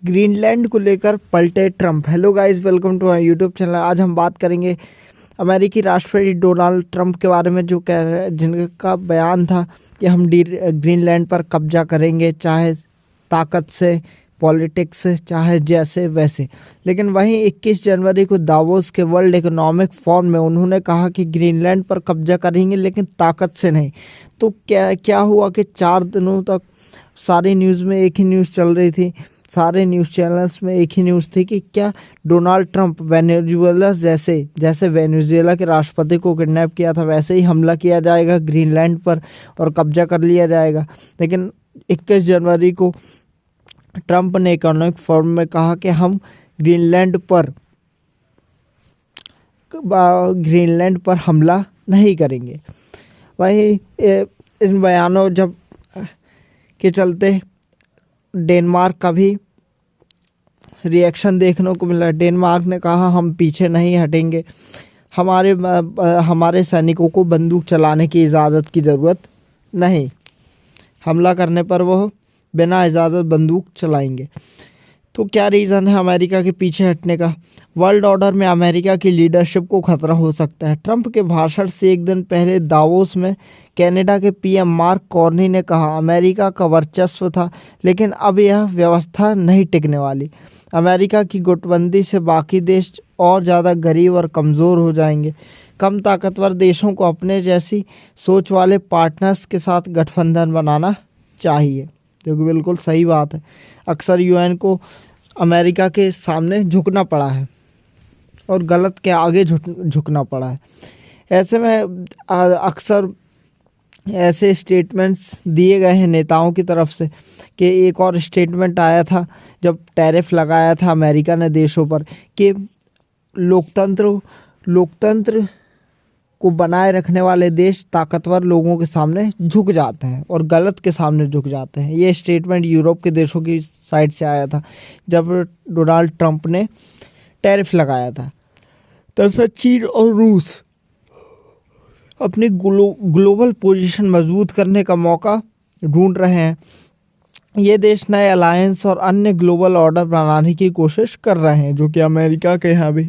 Greenland को लेकर पलटे Trump. Hello guys, welcome to my YouTube channel. आज हम बात करेंगे अमेरिकी राष्ट्रपति डोनाल्ड ट्रंप के बारे में, जो कह रहे जिनका बयान था कि हम ग्रीनलैंड पर कब्जा करेंगे, चाहे ताकत से, पॉलिटिक्स से, चाहे जैसे वैसे। लेकिन वहीं 21 जनवरी को दावोस के वर्ल्ड इकोनॉमिक फोरम में उन्होंने कहा कि ग्रीनलैंड पर कब्जा करेंगे, लेकिन ताकत से नहीं। तो क्या हुआ कि 4 दिनों तक सारी न्यूज़ में एक ही न्यूज़ चल रही थी, सारे न्यूज़ चैनल्स में एक ही न्यूज़ थी कि क्या डोनाल्ड ट्रंप वेनेजुएला जैसे वेनेजुएला के राष्ट्रपति को किडनैप किया था, वैसे ही हमला किया जाएगा ग्रीनलैंड पर और कब्जा कर लिया जाएगा। लेकिन 21 जनवरी को ट्रंप ने इकोनॉमिक फोरम में कहा कि हम ग्रीनलैंड पर हमला नहीं करेंगे। वहीं इन बयानों के चलते डेनमार्क का भी रिएक्शन देखने को मिला। डेनमार्क ने कहा हम पीछे नहीं हटेंगे, हमारे सैनिकों को बंदूक चलाने की इजाज़त की ज़रूरत नहीं, हमला करने पर वह बिना इजाज़त बंदूक चलाएंगे। तो क्या रीज़न है अमेरिका के पीछे हटने का? वर्ल्ड ऑर्डर में अमेरिका की लीडरशिप को खतरा हो सकता है। ट्रंप के भाषण से एक दिन पहले दावोस में कनाडा के पीएम मार्क कार्नी ने कहा अमेरिका का वर्चस्व था, लेकिन अब यह व्यवस्था नहीं टिकने वाली। अमेरिका की गुटबंदी से बाकी देश और ज़्यादा गरीब और कमज़ोर हो जाएंगे। कम ताकतवर देशों को अपने जैसी सोच वाले पार्टनर्स के साथ गठबंधन बनाना चाहिए, जो कि बिल्कुल सही बात है। अक्सर यूएन को अमेरिका के सामने झुकना पड़ा है और गलत के आगे झुकना पड़ा है। ऐसे में अक्सर ऐसे स्टेटमेंट्स दिए गए हैं नेताओं की तरफ से कि एक और स्टेटमेंट आया था जब टैरिफ लगाया था अमेरिका ने देशों पर कि लोकतंत्र को बनाए रखने वाले देश ताकतवर लोगों के सामने झुक जाते हैं और गलत के सामने झुक जाते हैं। ये स्टेटमेंट यूरोप के देशों की साइड से आया था जब डोनाल्ड ट्रंप ने टैरिफ लगाया था। दरअसल चीन और रूस अपनी ग्लोबल पोजीशन मजबूत करने का मौका ढूंढ रहे हैं। ये देश नए अलायंस और अन्य ग्लोबल ऑर्डर बनाने की कोशिश कर रहे हैं, जो कि अमेरिका के यहाँ भी।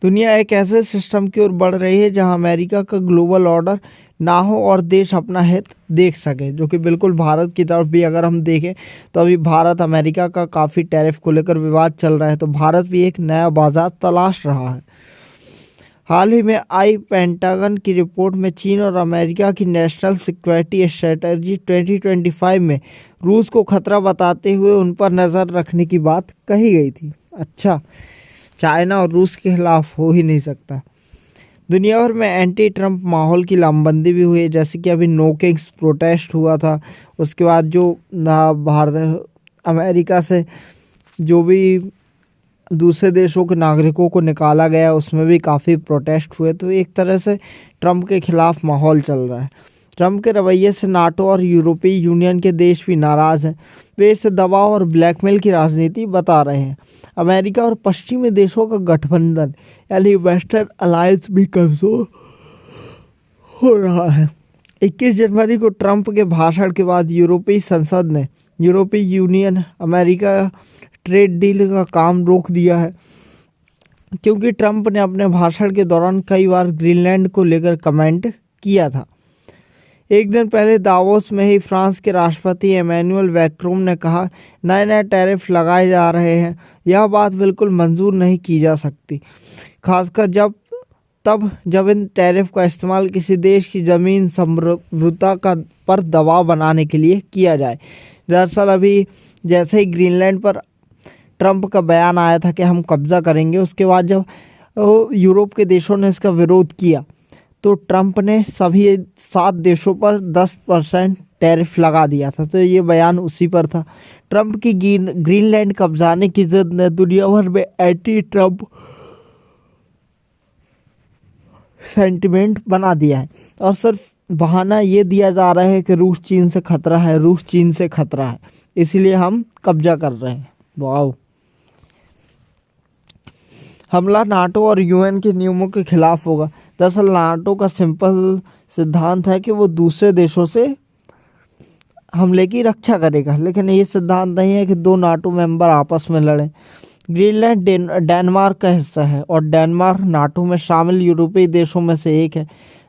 दुनिया एक ऐसे सिस्टम की ओर बढ़ रही है जहां अमेरिका का ग्लोबल ऑर्डर ना हो और देश अपना हित देख सके, जो कि बिल्कुल भारत की तरफ भी अगर हम देखें तो अभी भारत अमेरिका का काफ़ी टैरिफ को लेकर विवाद चल रहा है, तो भारत भी एक नया बाजार तलाश रहा है। हाल ही में आई पेंटागन की रिपोर्ट में चीन और अमेरिका की नेशनल सिक्योरिटी स्ट्रेटजी 2025 में रूस को खतरा बताते हुए उन पर नज़र रखने की बात कही गई थी। अच्छा, चाइना और रूस के खिलाफ हो ही नहीं सकता। दुनिया भर में एंटी ट्रंप माहौल की लामबंदी भी हुई है, जैसे कि अभी नो किंग्स प्रोटेस्ट हुआ था। उसके बाद जो भारत अमेरिका से जो भी दूसरे देशों के नागरिकों को निकाला गया, उसमें भी काफ़ी प्रोटेस्ट हुए। तो एक तरह से ट्रंप के खिलाफ माहौल चल रहा है। ट्रंप के रवैये से नाटो और यूरोपीय यूनियन के देश भी नाराज़ हैं। वे इसे दबाव और ब्लैकमेल की राजनीति बता रहे हैं। अमेरिका और पश्चिमी देशों का गठबंधन यानी वेस्टर्न अलायंस भी कमज़ोर हो रहा है। 21 जनवरी को ट्रंप के भाषण के बाद यूरोपीय संसद ने यूरोपीय यूनियन अमेरिका ट्रेड डील का काम रोक दिया है, क्योंकि ट्रंप ने अपने भाषण के दौरान कई बार ग्रीनलैंड को लेकर कमेंट किया था। एक दिन पहले दावोस में ही फ्रांस के राष्ट्रपति एमेनुअल मैक्रोन ने कहा नए टैरिफ लगाए जा रहे हैं, यह बात बिल्कुल मंजूर नहीं की जा सकती, खासकर जब इन टैरिफ का इस्तेमाल किसी देश की ज़मीन संप्रभुता पर दबाव बनाने के लिए किया जाए। दरअसल अभी जैसे ही ग्रीनलैंड पर ट्रंप का बयान आया था कि हम कब्जा करेंगे, उसके बाद जब यूरोप के देशों ने इसका विरोध किया तो ट्रंप ने सभी 7 देशों पर 10% टैरिफ लगा दिया था। तो ये बयान उसी पर था। ट्रंप की ग्रीनलैंड कब्जाने की जिद ने दुनिया भर में एंटी ट्रंप सेंटिमेंट बना दिया है और सिर्फ बहाना ये दिया जा रहा है कि रूस चीन से खतरा है, इसीलिए हम कब्जा कर रहे हैं। वाह! हमला नाटो और यूएन के नियमों के खिलाफ होगा। दरअसल नाटो का सिंपल सिद्धांत है कि वो दूसरे देशों से हमले की रक्षा करेगा, लेकिन ये सिद्धांत नहीं है कि दो नाटो मेंबर आपस में लड़ें। ग्रीनलैंड डेनमार्क का हिस्सा है और डेनमार्क नाटो में शामिल यूरोपीय देशों में से एक है।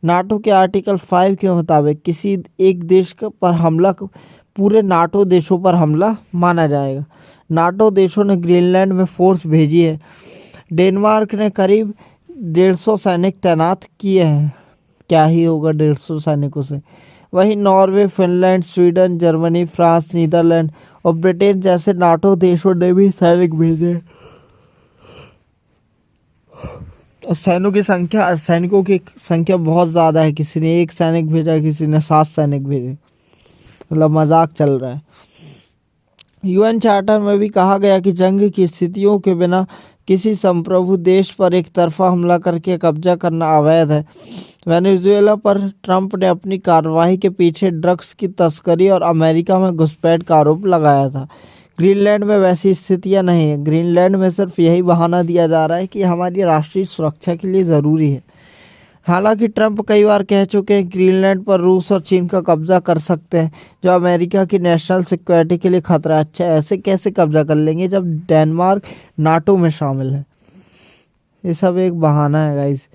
नाटो के आर्टिकल 5 के मुताबिक किसी एक देश पर हमला पूरे नाटो देशों पर हमला माना जाएगा। नाटो देशों ने ग्रीनलैंड में फोर्स भेजी है। डेनमार्क ने करीब 150 सैनिक तैनात किए हैं। क्या ही होगा 150 सैनिकों से। वहीं Norway, Finland, Sweden, Germany, France, Netherland और ब्रिटेन जैसे नाटो देशों ने भी सैनिक भेजे। सैनिकों की संख्या बहुत ज़्यादा है। किसी ने 1 सैनिक भेजा, किसी ने 7 सैनिक भेजे। मतलब मजाक चल रहा है। यूएन चार्टर में भी कहा गया कि जंग की स्थितियों के बिना किसी संप्रभु देश पर एक तरफा हमला करके कब्जा करना अवैध है। वेनेजुएला पर ट्रंप ने अपनी कार्रवाई के पीछे ड्रग्स की तस्करी और अमेरिका में घुसपैठ का आरोप लगाया था। ग्रीनलैंड में वैसी स्थितियां नहीं है। ग्रीनलैंड में सिर्फ यही बहाना दिया जा रहा है कि हमारी राष्ट्रीय सुरक्षा के लिए ज़रूरी है। हालांकि ट्रंप कई बार कह चुके हैं ग्रीनलैंड पर रूस और चीन का कब्जा कर सकते हैं, जो अमेरिका की नेशनल सिक्योरिटी के लिए खतरा है। अच्छा, ऐसे कैसे कब्जा कर लेंगे जब डेनमार्क नाटो में शामिल है? ये सब एक बहाना है गाइस।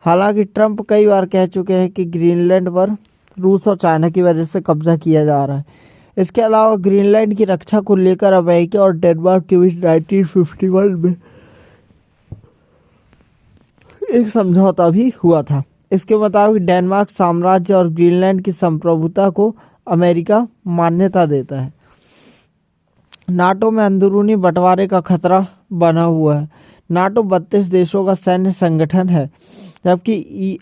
हालांकि ट्रंप कई बार कह चुके हैं कि ग्रीनलैंड पर रूस और चाइना की वजह से कब्जा किया जा रहा है। इसके अलावा ग्रीनलैंड की रक्षा को लेकर अमेरिका और डेनमार्क के बीच 1951 में एक समझौता भी हुआ था। इसके मुताबिक डेनमार्क साम्राज्य और ग्रीनलैंड की संप्रभुता को अमेरिका मान्यता देता है। नाटो में अंदरूनी बंटवारे का खतरा बना हुआ है। नाटो 32 देशों का सैन्य संगठन है, जबकि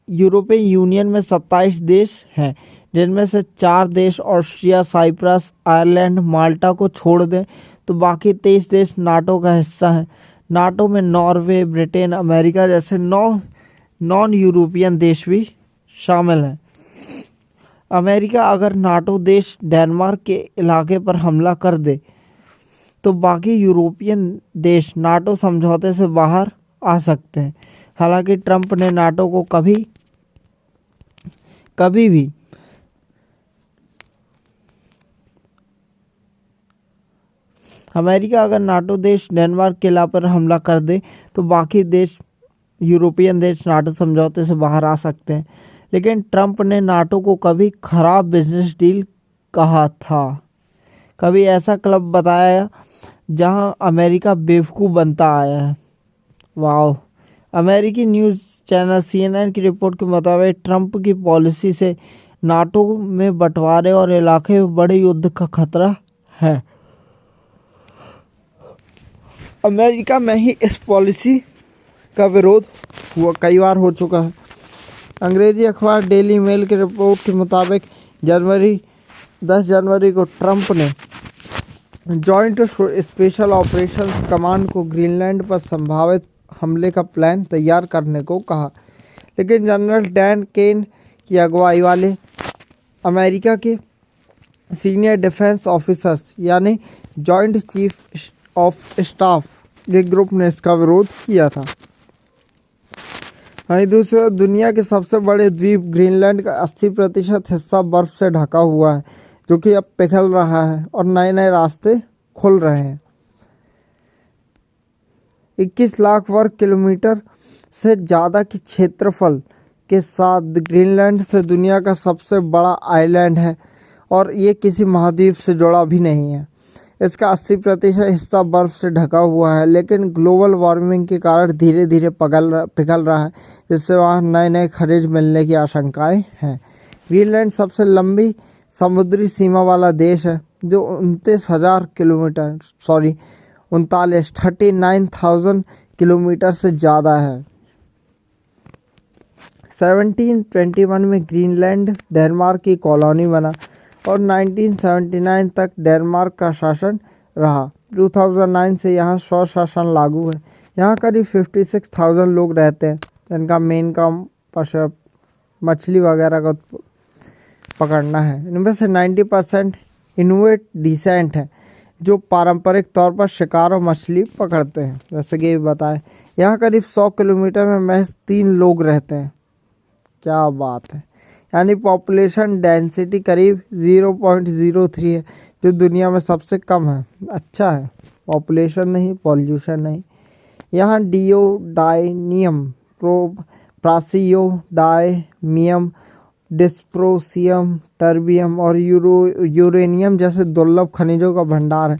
यूरोपीय यूनियन में 27 देश हैं, जिनमें से 4 देश ऑस्ट्रिया, साइप्रस, आयरलैंड, माल्टा को छोड़ दें तो बाकी 23 देश नाटो का हिस्सा हैं। नाटो में नॉर्वे, ब्रिटेन, अमेरिका जैसे 9 नॉन यूरोपियन देश भी शामिल हैं। अमेरिका अगर नाटो देश डेनमार्क के इलाके पर हमला कर दे तो बाकी यूरोपियन देश नाटो समझौते से बाहर आ सकते हैं। हालांकि ट्रंप ने नाटो को कभी भी अमेरिका अगर नाटो देश डेनमार्क के इलाके पर हमला कर दे तो बाकी देश यूरोपियन देश नाटो समझौते से बाहर आ सकते हैं। लेकिन ट्रंप ने नाटो को कभी खराब बिजनेस डील कहा था, कभी ऐसा क्लब बताया जहां अमेरिका बेवकूफ़ बनता आया है। वाह। अमेरिकी न्यूज़ चैनल CNN की रिपोर्ट के मुताबिक ट्रंप की पॉलिसी से नाटो में बंटवारे और इलाके में बड़े युद्ध का खतरा है। अमेरिका में ही इस पॉलिसी का विरोध कई बार हो चुका है। अंग्रेजी अखबार डेली मेल की रिपोर्ट के मुताबिक 10 जनवरी को ट्रंप ने जॉइंट स्पेशल ऑपरेशंस कमांड को ग्रीनलैंड पर संभावित हमले का प्लान तैयार करने को कहा, लेकिन जनरल डैन केन की अगुवाई वाले अमेरिका के सीनियर डिफेंस ऑफिसर्स यानी जॉइंट चीफ ऑफ स्टाफ के ग्रुप ने इसका विरोध किया था। वहीं दूसरी दुनिया के सबसे बड़े द्वीप ग्रीनलैंड का 80% हिस्सा बर्फ से ढका हुआ है, जो कि अब पिघल रहा है और नए नए रास्ते खुल रहे हैं। 21 लाख वर्ग किलोमीटर से ज़्यादा के क्षेत्रफल के साथ ग्रीनलैंड से दुनिया का सबसे बड़ा आइलैंड है और ये किसी महाद्वीप से जुड़ा भी नहीं है। इसका 80% हिस्सा बर्फ से ढका हुआ है, लेकिन ग्लोबल वार्मिंग के कारण धीरे धीरे पिघल रहा है, जिससे वहाँ नए नए खनिज मिलने की आशंकाएं हैं। ग्रीनलैंड सबसे लंबी समुद्री सीमा वाला देश है, जो 39,000 किलोमीटर से ज़्यादा है। 1721 में ग्रीनलैंड डेनमार्क की कॉलोनी बना और 1979 तक डेनमार्क का शासन रहा। 2009 से यहाँ स्वशासन लागू है। यहाँ करीब 56,000 लोग रहते हैं, जिनका मेन काम मछली वगैरह का पकड़ना है। इनमें से 90% इनुइट डिसेंट है, जो पारंपरिक तौर पर शिकार और मछली पकड़ते हैं। जैसे कि बताएं, यहाँ करीब 100 किलोमीटर में महज 3 लोग रहते हैं। क्या बात है। यानी पॉपुलेशन डेंसिटी करीब 0.03 है, जो दुनिया में सबसे कम है। अच्छा है, पॉपुलेशन नहीं, पॉल्यूशन नहीं। यहाँ डियोडाइनियम, प्रासियोडाइमियम, डिस्प्रोसियम, टर्बियम और यूरेनियम जैसे दुर्लभ खनिजों का भंडार है।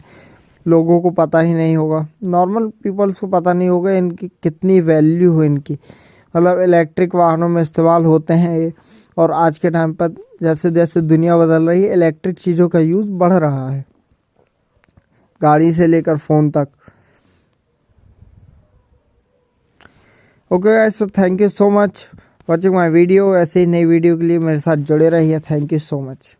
लोगों को पता ही नहीं होगा, नॉर्मल पीपल्स को पता नहीं होगा इनकी कितनी वैल्यू है इनकी। मतलब इलेक्ट्रिक वाहनों में इस्तेमाल होते हैं ये, और आज के टाइम पर जैसे जैसे दुनिया बदल रही है इलेक्ट्रिक चीज़ों का यूज़ बढ़ रहा है, गाड़ी से लेकर फ़ोन तक। Okay guys, so thank you so much watching my video. ऐसे ही नई वीडियो के लिए मेरे साथ जुड़े रहिए। Thank you so much.